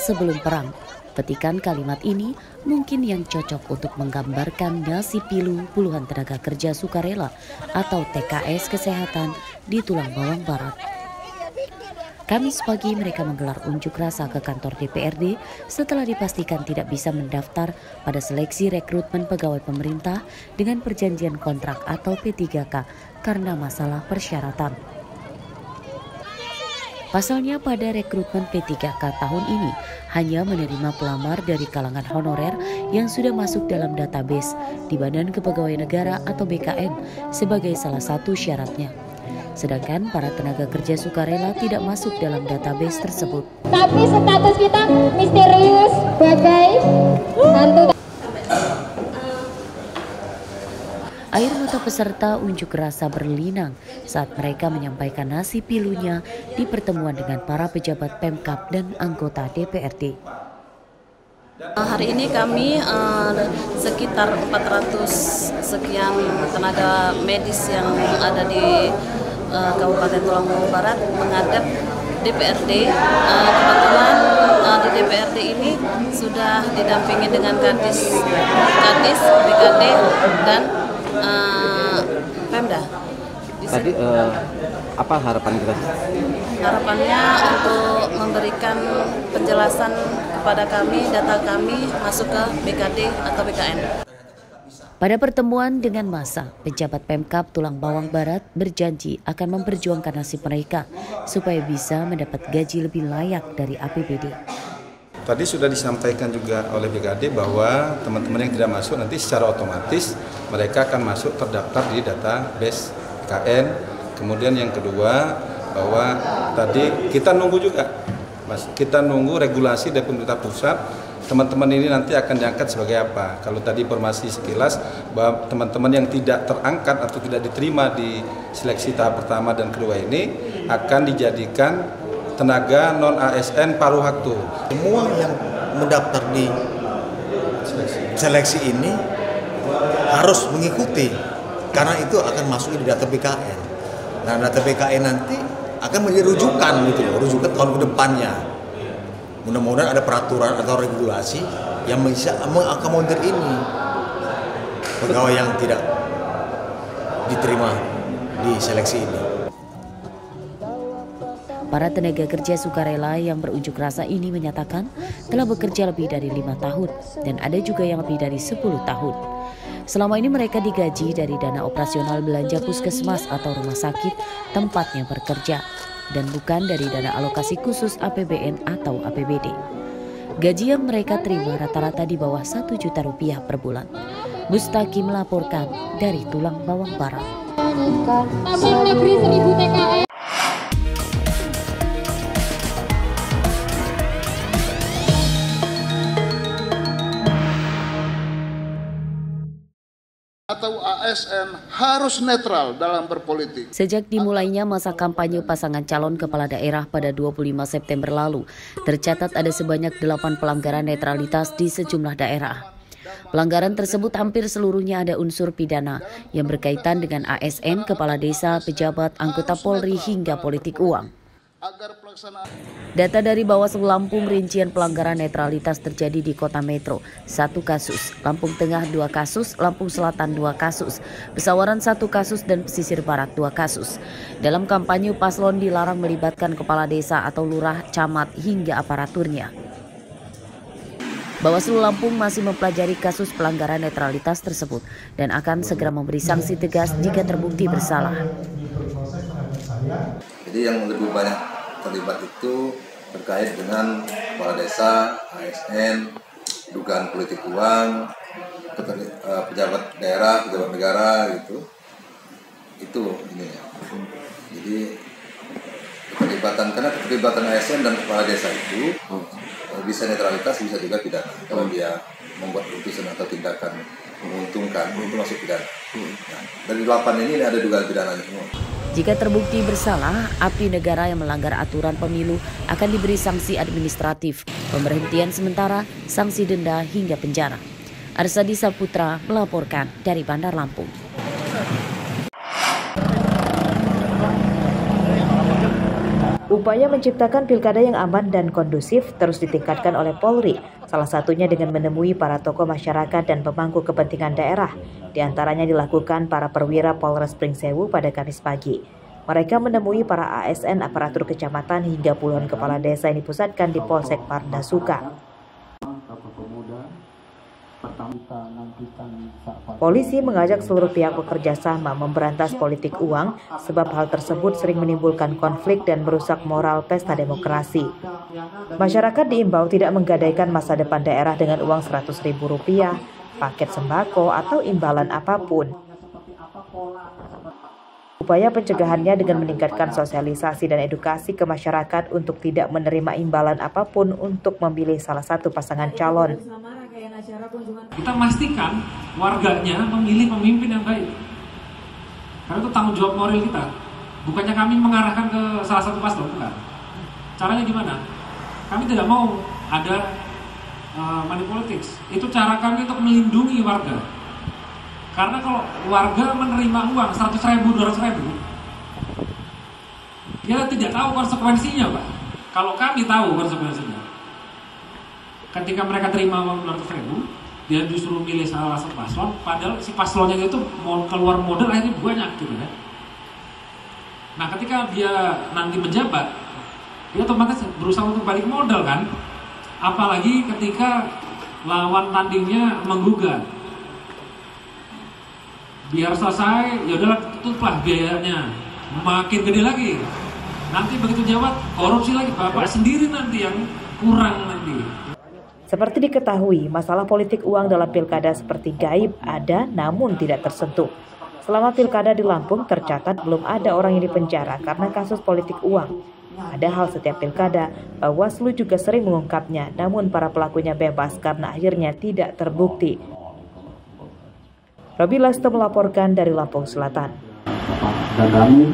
sebelum perang. Petikan kalimat ini mungkin yang cocok untuk menggambarkan nasib pilu puluhan tenaga kerja sukarela atau TKS kesehatan di Tulang Bawang Barat. Kamis pagi mereka menggelar unjuk rasa ke kantor DPRD setelah dipastikan tidak bisa mendaftar pada seleksi rekrutmen pegawai pemerintah dengan perjanjian kontrak atau P3K karena masalah persyaratan. Pasalnya pada rekrutmen P3K tahun ini hanya menerima pelamar dari kalangan honorer yang sudah masuk dalam database di Badan Kepegawaian Negara atau BKN sebagai salah satu syaratnya. Sedangkan para tenaga kerja sukarela tidak masuk dalam database tersebut. Tapi status kita misterius sebagai hantu. Air mata peserta unjuk rasa berlinang saat mereka menyampaikan nasib pilunya di pertemuan dengan para pejabat Pemkab dan anggota DPRD. Hari ini kami sekitar 400 sekian tenaga medis yang ada di Kabupaten Tulang Bawang Barat menghadap DPRD. Kebetulan di DPRD ini sudah didampingi dengan Kadis, BKD dan Pemda. Tadi apa harapan kita? Harapannya untuk memberikan penjelasan kepada kami, data kami masuk ke BKD atau BKN. Pada pertemuan dengan massa, pejabat Pemkab Tulang Bawang Barat berjanji akan memperjuangkan nasib mereka supaya bisa mendapat gaji lebih layak dari APBD. Tadi sudah disampaikan juga oleh BKD bahwa teman-teman yang tidak masuk nanti secara otomatis mereka akan masuk terdaftar di database BKN. Kemudian yang kedua bahwa tadi kita nunggu juga, Mas, kita nunggu regulasi dari pemerintah pusat. Teman-teman ini nanti akan diangkat sebagai apa? Kalau tadi informasi sekilas bahwa teman-teman yang tidak terangkat atau tidak diterima di seleksi tahap pertama dan kedua ini akan dijadikan tenaga non-ASN paruh waktu. Semua yang mendaftar di seleksi ini harus mengikuti, karena itu akan masuk di data BKN. Nah, data BKN nanti akan menjadi rujukan gitu loh, rujukan tahun ke depannya. Mudah-mudahan ada peraturan atau regulasi yang bisa mengakomodir ini. Pegawai yang tidak diterima di seleksi ini. Para tenaga kerja sukarela yang berunjuk rasa ini menyatakan telah bekerja lebih dari 5 tahun dan ada juga yang lebih dari 10 tahun. Selama ini mereka digaji dari dana operasional belanja puskesmas atau rumah sakit tempatnya bekerja dan bukan dari dana alokasi khusus APBN atau APBD. Gaji yang mereka terima rata-rata di bawah 1 juta rupiah per bulan. Mustaqi melaporkan dari Tulang Bawang Barat. Tabung Negeri 1000 TKS. Atau ASN harus netral dalam berpolitik. Sejak dimulainya masa kampanye pasangan calon kepala daerah pada 25 September lalu, tercatat ada sebanyak 8 pelanggaran netralitas di sejumlah daerah. Pelanggaran tersebut hampir seluruhnya ada unsur pidana yang berkaitan dengan ASN, kepala desa, pejabat, anggota Polri hingga politik uang. Data dari Bawaslu Lampung, rincian pelanggaran netralitas terjadi di Kota Metro 1 kasus, Lampung Tengah 2 kasus, Lampung Selatan 2 kasus, Pesawaran 1 kasus dan Pesisir Barat 2 kasus. Dalam kampanye paslon dilarang melibatkan kepala desa atau lurah, camat hingga aparaturnya. Bawaslu Lampung masih mempelajari kasus pelanggaran netralitas tersebut dan akan segera memberi sanksi tegas jika terbukti bersalah. Jadi yang lebih banyak terlibat itu terkait dengan kepala desa, ASN, dugaan politik uang, pejabat daerah, pejabat negara gitu. Itu ini ya. Jadi karena keterlibatan ASN dan kepala desa itu bisa netralitas, bisa juga pidana. Kalau dia membuat keputusan atau tindakan menguntungkan, itu masuk pidana. Nah, dari 8 ini ada dugaan pidananya semua. Jika terbukti bersalah, abdi negara yang melanggar aturan pemilu akan diberi sanksi administratif, pemberhentian sementara, sanksi denda hingga penjara. Arsadi Saputra melaporkan dari Bandar Lampung. Upaya menciptakan pilkada yang aman dan kondusif terus ditingkatkan oleh Polri, salah satunya dengan menemui para tokoh masyarakat dan pemangku kepentingan daerah. Di antaranya dilakukan para perwira Polres Pringsewu pada Kamis pagi. Mereka menemui para ASN aparatur kecamatan hingga puluhan kepala desa yang dipusatkan di Polsek Pardasuka. Polisi mengajak seluruh pihak bekerja sama memberantas politik uang sebab hal tersebut sering menimbulkan konflik dan merusak moral pesta demokrasi. Masyarakat diimbau tidak menggadaikan masa depan daerah dengan uang Rp100.000, paket sembako atau imbalan apapun. Upaya pencegahannya dengan meningkatkan sosialisasi dan edukasi ke masyarakat untuk tidak menerima imbalan apapun untuk memilih salah satu pasangan calon. Kita pastikan warganya memilih pemimpin yang baik. Karena itu tanggung jawab moral kita. Bukannya kami mengarahkan ke salah satu paslon, bukan. Caranya gimana? Kami tidak mau ada money politics. Itu cara kami untuk melindungi warga. Karena kalau warga menerima uang 100.000, 200.000, dia tidak tahu konsekuensinya, Pak. Kalau kami tahu konsekuensinya. Ketika mereka terima uang 200.000, dia disuruh milih salah satu paslon, padahal si paslonnya itu mau keluar modal akhirnya banyak gitu kan. Nah, ketika dia nanti menjabat, dia otomatis berusaha untuk balik modal kan. Apalagi ketika lawan tandingnya menggugat. Biar selesai, ya udahlah tutuplah biayanya. Makin gede lagi. Nanti begitu jabat, korupsi lagi. Bapak sendiri nanti yang kurang nanti. Seperti diketahui, masalah politik uang dalam pilkada seperti gaib ada namun tidak tersentuh. Selama pilkada di Lampung tercatat belum ada orang yang dipenjara karena kasus politik uang. Padahal setiap pilkada, Bawaslu juga sering mengungkapnya, namun para pelakunya bebas karena akhirnya tidak terbukti. Robi Lasto melaporkan dari Lampung Selatan. Dan kami